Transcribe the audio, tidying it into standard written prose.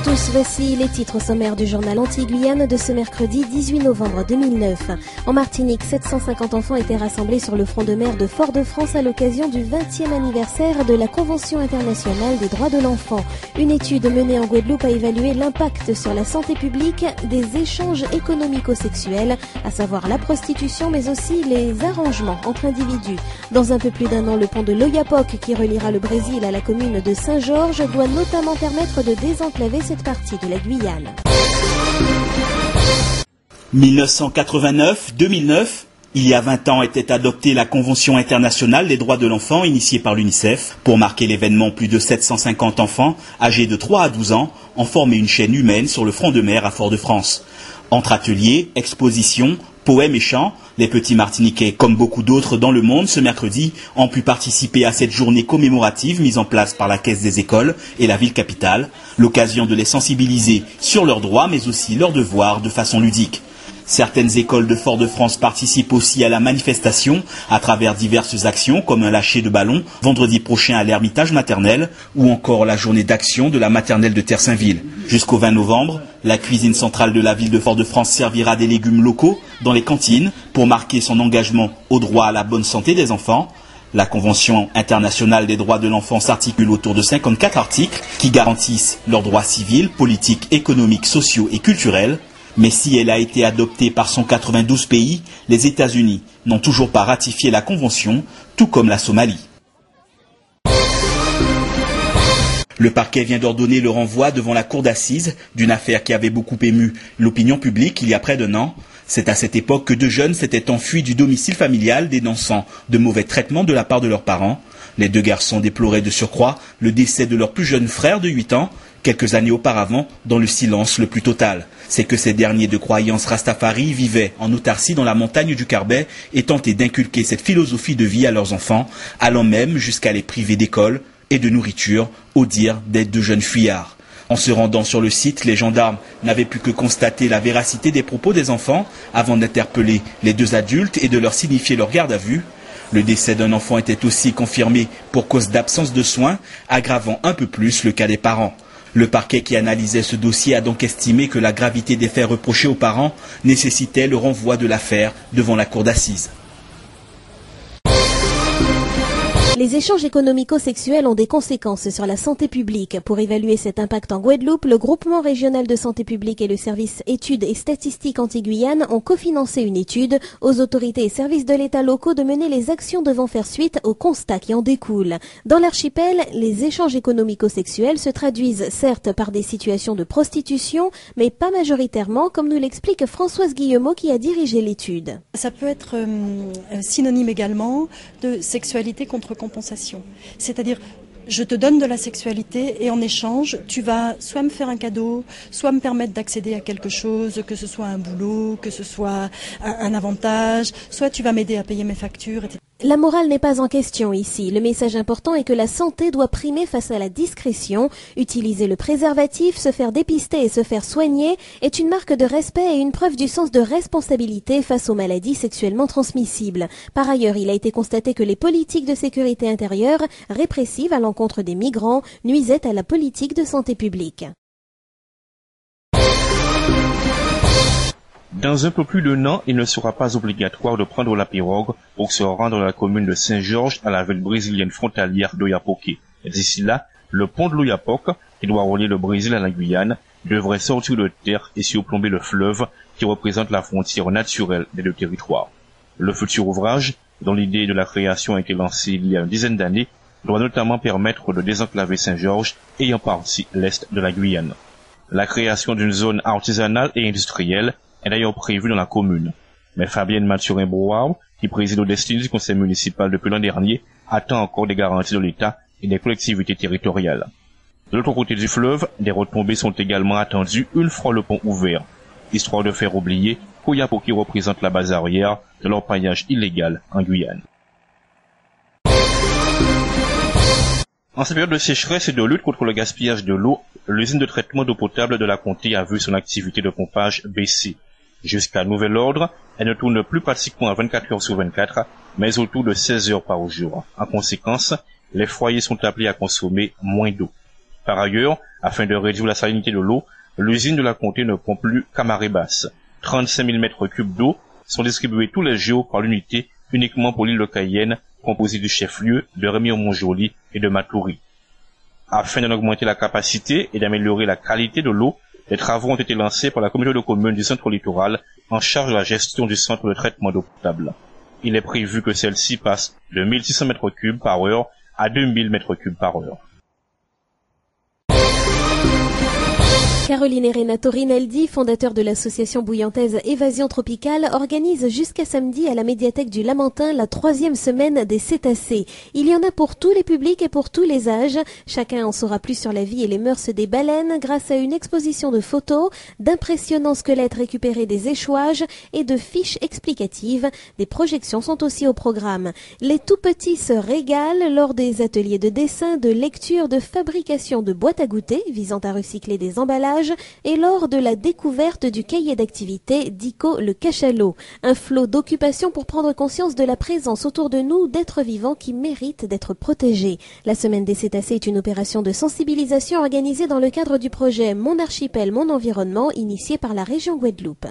tous, voici les titres sommaires du journal Anti-Guyane de ce mercredi 18 novembre 2009. En Martinique, 750 enfants étaient rassemblés sur le front de mer de Fort-de-France à l'occasion du 20e anniversaire de la Convention internationale des droits de l'enfant. Une étude menée en Guadeloupe a évalué l'impact sur la santé publique des échanges économico-sexuels, à savoir la prostitution mais aussi les arrangements entre individus. Dans un peu plus d'un an, le pont de l'Oyapock qui reliera le Brésil à la commune de Saint-Georges doit notamment permettre de désenclaver cette partie de la Guyane. 1989-2009, il y a 20 ans était adoptée la Convention internationale des droits de l'enfant initiée par l'UNICEF. Pour marquer l'événement, plus de 750 enfants âgés de 3 à 12 ans ont formé une chaîne humaine sur le front de mer à Fort-de-France. Entre ateliers, expositions, poèmes et chants, les petits Martiniquais, comme beaucoup d'autres dans le monde, ce mercredi, ont pu participer à cette journée commémorative mise en place par la Caisse des écoles et la ville capitale, l'occasion de les sensibiliser sur leurs droits mais aussi leurs devoirs de façon ludique. Certaines écoles de Fort-de-France participent aussi à la manifestation à travers diverses actions comme un lâcher de ballon vendredi prochain à l'Ermitage maternel ou encore la journée d'action de la maternelle de Terre-Saint-Ville. Jusqu'au 20 novembre, la cuisine centrale de la ville de Fort-de-France servira des légumes locaux dans les cantines pour marquer son engagement au droit à la bonne santé des enfants. La Convention internationale des droits de l'enfant s'articule autour de 54 articles qui garantissent leurs droits civils, politiques, économiques, sociaux et culturels. Mais si elle a été adoptée par 192 pays, les États-Unis n'ont toujours pas ratifié la Convention, tout comme la Somalie. Le parquet vient d'ordonner le renvoi devant la cour d'assises d'une affaire qui avait beaucoup ému l'opinion publique il y a près d'un an. C'est à cette époque que deux jeunes s'étaient enfuis du domicile familial dénonçant de mauvais traitements de la part de leurs parents. Les deux garçons déploraient de surcroît le décès de leur plus jeune frère de 8 ans, quelques années auparavant, dans le silence le plus total. C'est que ces derniers de croyance Rastafari vivaient en autarcie dans la montagne du Carbet et tentaient d'inculquer cette philosophie de vie à leurs enfants, allant même jusqu'à les priver d'école et de nourriture, au dire des deux jeunes fuyards. En se rendant sur le site, les gendarmes n'avaient pu que constater la véracité des propos des enfants avant d'interpeller les deux adultes et de leur signifier leur garde à vue. Le décès d'un enfant était aussi confirmé pour cause d'absence de soins, aggravant un peu plus le cas des parents. Le parquet qui analysait ce dossier a donc estimé que la gravité des faits reprochés aux parents nécessitait le renvoi de l'affaire devant la cour d'assises. Les échanges économico-sexuels ont des conséquences sur la santé publique. Pour évaluer cet impact en Guadeloupe, le groupement régional de santé publique et le service études et statistiques Anti-Guyane ont cofinancé une étude aux autorités et services de l'État locaux de mener les actions devant faire suite aux constats qui en découlent. Dans l'archipel, les échanges économico-sexuels se traduisent certes par des situations de prostitution, mais pas majoritairement, comme nous l'explique Françoise Guillemot qui a dirigé l'étude. Ça peut être synonyme également de sexualité contre compensation. C'est-à-dire, je te donne de la sexualité et en échange, tu vas soit me faire un cadeau, soit me permettre d'accéder à quelque chose, que ce soit un boulot, que ce soit un avantage, soit tu vas m'aider à payer mes factures, etc. La morale n'est pas en question ici. Le message important est que la santé doit primer face à la discrétion. Utiliser le préservatif, se faire dépister et se faire soigner est une marque de respect et une preuve du sens de responsabilité face aux maladies sexuellement transmissibles. Par ailleurs, il a été constaté que les politiques de sécurité intérieure, répressives à l'encontre des migrants, nuisaient à la politique de santé publique. Dans un peu plus d'un an, il ne sera pas obligatoire de prendre la pirogue pour se rendre à la commune de Saint-Georges à la ville brésilienne frontalière d'Oiapoque. D'ici là, le pont de l'Oyapock, qui doit relier le Brésil à la Guyane, devrait sortir de terre et surplomber le fleuve qui représente la frontière naturelle des deux territoires. Le futur ouvrage, dont l'idée de la création a été lancée il y a une dizaine d'années, doit notamment permettre de désenclaver Saint-Georges et en partie l'est de la Guyane. La création d'une zone artisanale et industrielle est d'ailleurs prévu dans la commune. Mais Fabienne Mathurin-Brouard, qui préside aux destinées du conseil municipal depuis l'an dernier, attend encore des garanties de l'État et des collectivités territoriales. De l'autre côté du fleuve, des retombées sont également attendues une fois le pont ouvert, histoire de faire oublier qu'Oiapoque représente la base arrière de l'orpaillage illégal en Guyane. En cette période de sécheresse et de lutte contre le gaspillage de l'eau, l'usine de traitement d'eau potable de la Comté a vu son activité de pompage baisser. Jusqu'à nouvel ordre, elle ne tourne plus pratiquement à 24 heures sur 24, mais autour de 16 heures par jour. En conséquence, les foyers sont appelés à consommer moins d'eau. Par ailleurs, afin de réduire la salinité de l'eau, l'usine de la Comté ne pompe plus qu'à marée basse. 35 000 mètres cubes d'eau sont distribués tous les jours par l'unité uniquement pour l'île de Cayenne, composée du chef-lieu, de Rémy-au-Montjoly et de Matoury. Afin d'en augmenter la capacité et d'améliorer la qualité de l'eau, des travaux ont été lancés par la communauté de communes du centre littoral en charge de la gestion du centre de traitement d'eau potable. Il est prévu que celle-ci passe de 1600 mètres cubes par heure à 2000 mètres cubes par heure. Caroline Renato Rinaldi, fondateur de l'association bouillantaise Évasion Tropicale, organise jusqu'à samedi à la médiathèque du Lamentin la 3e semaine des cétacés. Il y en a pour tous les publics et pour tous les âges. Chacun en saura plus sur la vie et les mœurs des baleines grâce à une exposition de photos, d'impressionnants squelettes récupérés des échouages et de fiches explicatives. Des projections sont aussi au programme. Les tout-petits se régalent lors des ateliers de dessin, de lecture, de fabrication de boîtes à goûter visant à recycler des emballages et lors de la découverte du cahier d'activité d'Ico le cachalot. Un flot d'occupation pour prendre conscience de la présence autour de nous d'êtres vivants qui méritent d'être protégés. La semaine des cétacés est une opération de sensibilisation organisée dans le cadre du projet Mon archipel, mon environnement, initié par la région Guadeloupe.